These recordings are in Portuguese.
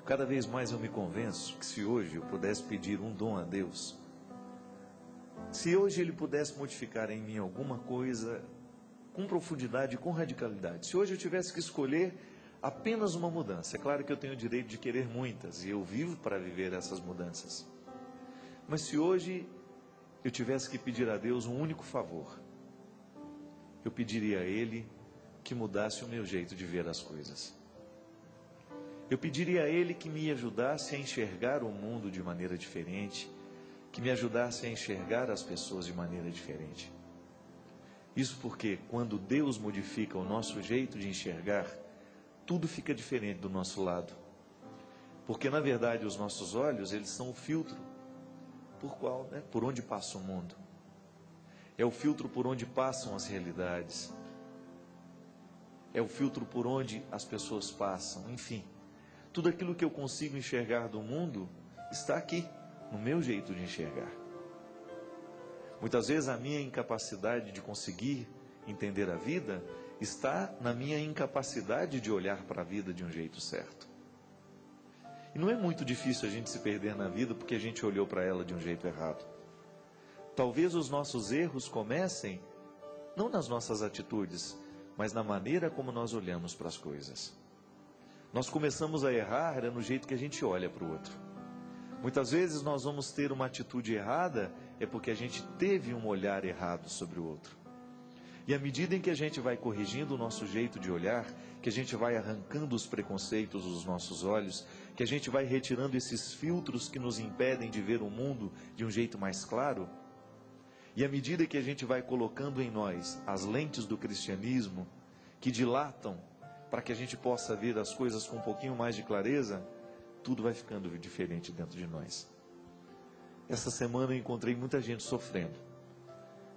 Cada vez mais eu me convenço que se hoje eu pudesse pedir um dom a Deus, se hoje Ele pudesse modificar em mim alguma coisa com profundidade, com radicalidade, se hoje eu tivesse que escolher apenas uma mudança, é claro que eu tenho o direito de querer muitas, e eu vivo para viver essas mudanças, mas se hoje eu tivesse que pedir a Deus um único favor, eu pediria a Ele que mudasse o meu jeito de ver as coisas. Eu pediria a Ele que me ajudasse a enxergar o mundo de maneira diferente, que me ajudasse a enxergar as pessoas de maneira diferente. Isso porque quando Deus modifica o nosso jeito de enxergar, tudo fica diferente do nosso lado. Porque na verdade os nossos olhos, eles são o filtro por onde passa o mundo. É o filtro por onde passam as realidades. É o filtro por onde as pessoas passam, enfim. Tudo aquilo que eu consigo enxergar do mundo está aqui, no meu jeito de enxergar. Muitas vezes a minha incapacidade de conseguir entender a vida está na minha incapacidade de olhar para a vida de um jeito certo. E não é muito difícil a gente se perder na vida porque a gente olhou para ela de um jeito errado. Talvez os nossos erros comecem não nas nossas atitudes, mas na maneira como nós olhamos para as coisas. Nós começamos a errar no jeito que a gente olha para o outro. Muitas vezes nós vamos ter uma atitude errada, é porque a gente teve um olhar errado sobre o outro. E à medida em que a gente vai corrigindo o nosso jeito de olhar, que a gente vai arrancando os preconceitos dos nossos olhos, que a gente vai retirando esses filtros que nos impedem de ver o mundo de um jeito mais claro, e à medida que a gente vai colocando em nós as lentes do cristianismo, que dilatam para que a gente possa ver as coisas com um pouquinho mais de clareza, tudo vai ficando diferente dentro de nós. Essa semana eu encontrei muita gente sofrendo.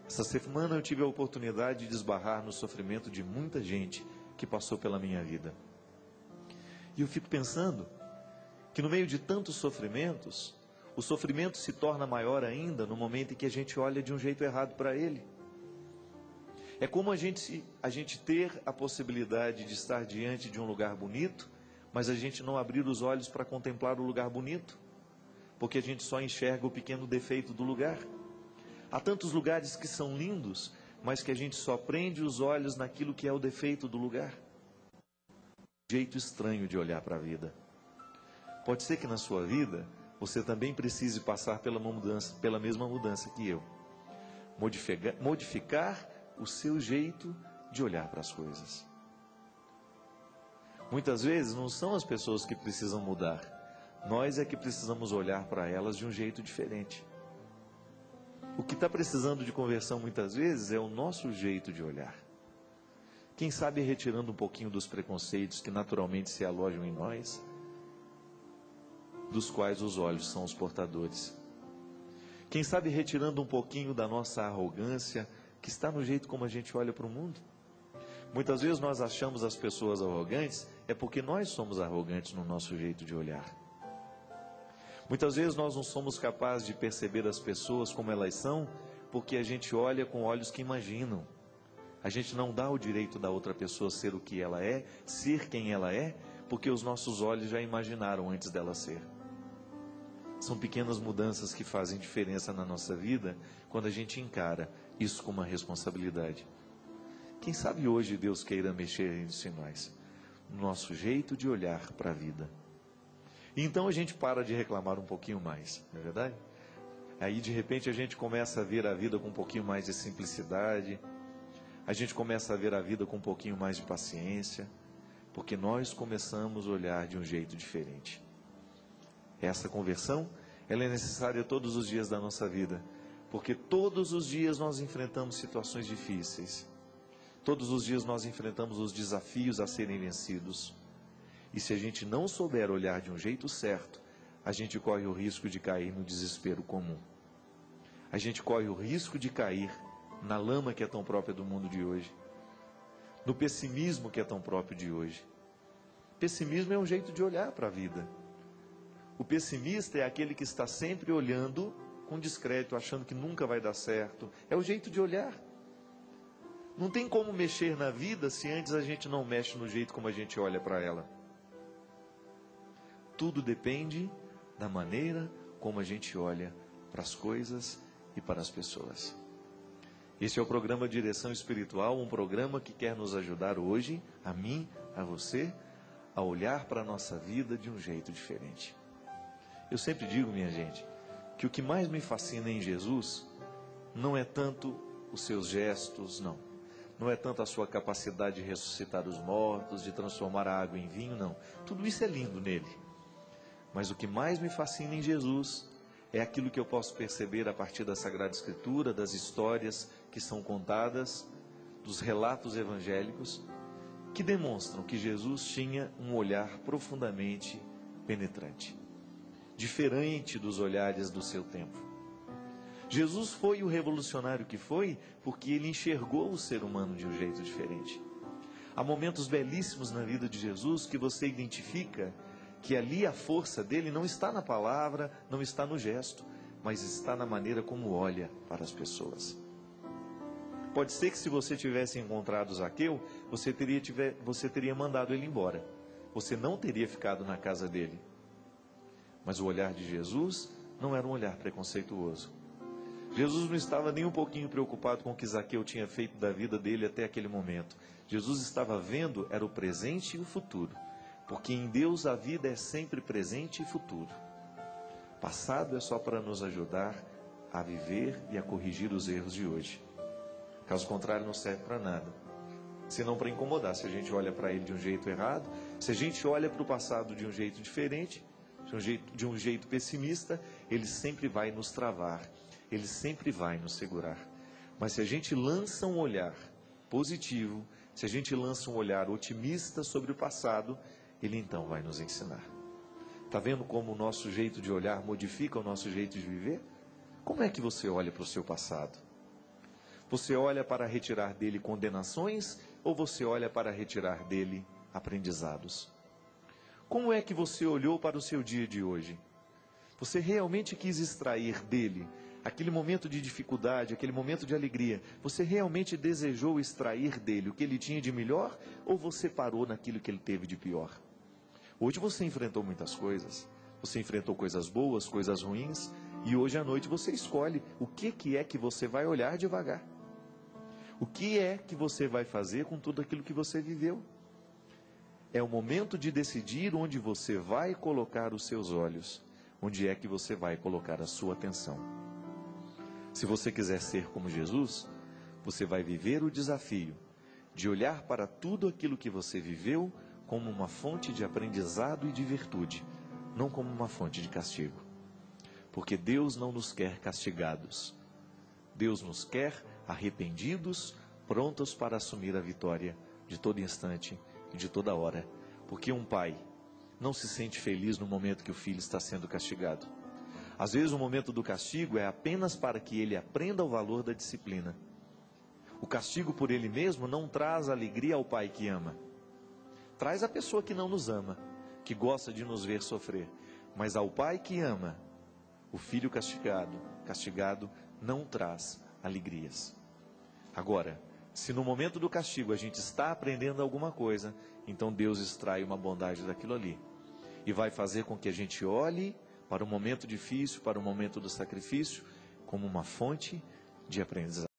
Essa semana eu tive a oportunidade de esbarrar no sofrimento de muita gente que passou pela minha vida. E eu fico pensando que no meio de tantos sofrimentos, o sofrimento se torna maior ainda no momento em que a gente olha de um jeito errado para ele. É como a gente ter a possibilidade de estar diante de um lugar bonito, mas a gente não abrir os olhos para contemplar o lugar bonito, porque a gente só enxerga o pequeno defeito do lugar. Há tantos lugares que são lindos, mas que a gente só prende os olhos naquilo que é o defeito do lugar. Um jeito estranho de olhar para a vida. Pode ser que na sua vida você também precise passar pela mesma mudança que eu. Modificar o seu jeito de olhar para as coisas. Muitas vezes não são as pessoas que precisam mudar, nós é que precisamos olhar para elas de um jeito diferente. O que está precisando de conversão muitas vezes é o nosso jeito de olhar. Quem sabe retirando um pouquinho dos preconceitos que naturalmente se alojam em nós, dos quais os olhos são os portadores. Quem sabe retirando um pouquinho da nossa arrogância, que está no jeito como a gente olha para o mundo. Muitas vezes nós achamos as pessoas arrogantes, é porque nós somos arrogantes no nosso jeito de olhar. Muitas vezes nós não somos capazes de perceber as pessoas como elas são, porque a gente olha com olhos que imaginam. A gente não dá o direito da outra pessoa ser o que ela é, ser quem ela é, porque os nossos olhos já imaginaram antes dela ser. São pequenas mudanças que fazem diferença na nossa vida quando a gente encara isso como uma responsabilidade. Quem sabe hoje Deus queira mexer isso em nós, no nosso jeito de olhar para a vida. E então a gente para de reclamar um pouquinho mais, não é verdade? Aí de repente a gente começa a ver a vida com um pouquinho mais de simplicidade, a gente começa a ver a vida com um pouquinho mais de paciência, porque nós começamos a olhar de um jeito diferente. Essa conversão, ela é necessária todos os dias da nossa vida, porque todos os dias nós enfrentamos situações difíceis, todos os dias nós enfrentamos os desafios a serem vencidos, e se a gente não souber olhar de um jeito certo, a gente corre o risco de cair no desespero comum, a gente corre o risco de cair na lama que é tão própria do mundo de hoje, no pessimismo que é tão próprio de hoje. Pessimismo é um jeito de olhar para a vida. O pessimista é aquele que está sempre olhando com descrédito, achando que nunca vai dar certo. É o jeito de olhar. Não tem como mexer na vida se antes a gente não mexe no jeito como a gente olha para ela. Tudo depende da maneira como a gente olha para as coisas e para as pessoas. Esse é o programa Direção Espiritual, um programa que quer nos ajudar hoje, a mim, a você, a olhar para a nossa vida de um jeito diferente. Eu sempre digo, minha gente, que o que mais me fascina em Jesus não é tanto os seus gestos, não é tanto a sua capacidade de ressuscitar os mortos, de transformar a água em vinho, não. Tudo isso é lindo nele. Mas o que mais me fascina em Jesus é aquilo que eu posso perceber a partir da Sagrada Escritura, das histórias que são contadas, dos relatos evangélicos, que demonstram que Jesus tinha um olhar profundamente penetrante, diferente dos olhares do seu tempo. Jesus foi o revolucionário que foi porque ele enxergou o ser humano de um jeito diferente. Há momentos belíssimos na vida de Jesus que você identifica que ali a força dele não está na palavra, não está no gesto, mas está na maneira como olha para as pessoas. Pode ser que se você tivesse encontrado Zaqueu, você teria mandado ele embora. Você não teria ficado na casa dele. Mas o olhar de Jesus não era um olhar preconceituoso. Jesus não estava nem um pouquinho preocupado com o que Zaqueu tinha feito da vida dele até aquele momento. Jesus estava vendo era o presente e o futuro. Porque em Deus a vida é sempre presente e futuro. Passado é só para nos ajudar a viver e a corrigir os erros de hoje. Caso contrário, não serve para nada. Senão para incomodar. Se a gente olha para ele de um jeito errado, se a gente olha para o passado de um jeito diferente, de um jeito pessimista, ele sempre vai nos travar. Ele sempre vai nos segurar. Mas se a gente lança um olhar positivo, se a gente lança um olhar otimista sobre o passado, ele então vai nos ensinar. Está vendo como o nosso jeito de olhar modifica o nosso jeito de viver? Como é que você olha para o seu passado? Você olha para retirar dele condenações ou você olha para retirar dele aprendizados? Como é que você olhou para o seu dia de hoje? Você realmente quis extrair dele aquele momento de dificuldade, aquele momento de alegria? Você realmente desejou extrair dele o que ele tinha de melhor ou você parou naquilo que ele teve de pior? Hoje você enfrentou muitas coisas, você enfrentou coisas boas, coisas ruins, e hoje à noite você escolhe o que é que você vai olhar devagar. O que é que você vai fazer com tudo aquilo que você viveu? É o momento de decidir onde você vai colocar os seus olhos, onde é que você vai colocar a sua atenção. Se você quiser ser como Jesus, você vai viver o desafio de olhar para tudo aquilo que você viveu como uma fonte de aprendizado e de virtude, não como uma fonte de castigo. Porque Deus não nos quer castigados. Deus nos quer arrependidos, prontos para assumir a vitória de todo instante e de toda hora. Porque um pai não se sente feliz no momento que o filho está sendo castigado. Às vezes o momento do castigo é apenas para que ele aprenda o valor da disciplina. O castigo por ele mesmo não traz alegria ao pai que ama. Traz a pessoa que não nos ama, que gosta de nos ver sofrer. Mas ao pai que ama, o filho castigado não traz alegrias. Agora, se no momento do castigo a gente está aprendendo alguma coisa, então Deus extrai uma bondade daquilo ali. E vai fazer com que a gente olhe para o momento difícil, para o momento do sacrifício, como uma fonte de aprendizado.